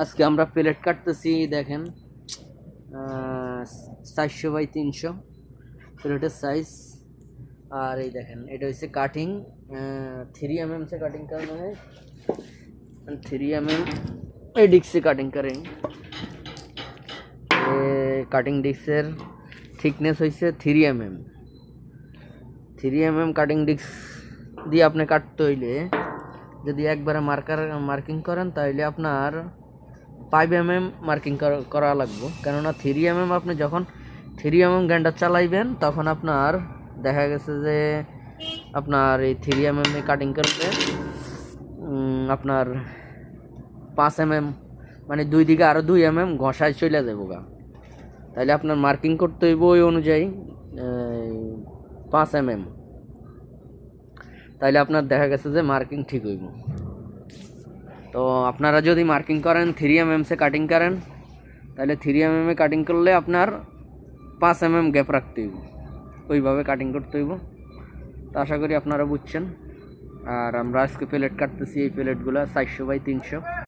আজকে আমরা প্লেট কাটতেছি, দেখেন 400 বাই 300 প্লেটের সাইজ। আর এই দেখেন এটা হচ্ছে কাটিং, 3 mm से कटिंग करना है, 3 mm এই डिस्क से कटिंग करेंगे। কাটিং ডিস্কের থিকনেস হয়েছে 3 mm। 3 mm কাটিং ডিস্ক দিয়ে আপনি কাটতে হইলে যদি একবারে মার্কিং করেন তাহলে আপনার 5 mm মার্কিং করা লাগবে, কেননা 3 mm আপনি যখন 3 mm গ্রাইন্ডার চালাইবেন তখন আপনার দেখা গেছে যে আপনার এই 3 mm কাটিং করতে আপনার 5 mm মানে দুই দিকে আরও 2 mm ঘষায় চলে যাবো গা। তাহলে আপনার মার্কিং করতে হইব ওই অনুযায়ী 5 mm, তাইলে আপনার দেখা গেছে যে মার্কিং ঠিক হইব। তো আপনারা যদি মার্কিং করেন 3 mm से কাটিং করেন তাহলে 3 mm কাটিং করলে আপনার 5 mm গ্যাপ রাখতে হইব, ওইভাবে কাটিং করতে হইব। তো আশা করি আপনারা বুঝছেন। আর আমরা আজকে প্লেট কাটতেছি, এই প্লেটগুলো 400 বাই 300।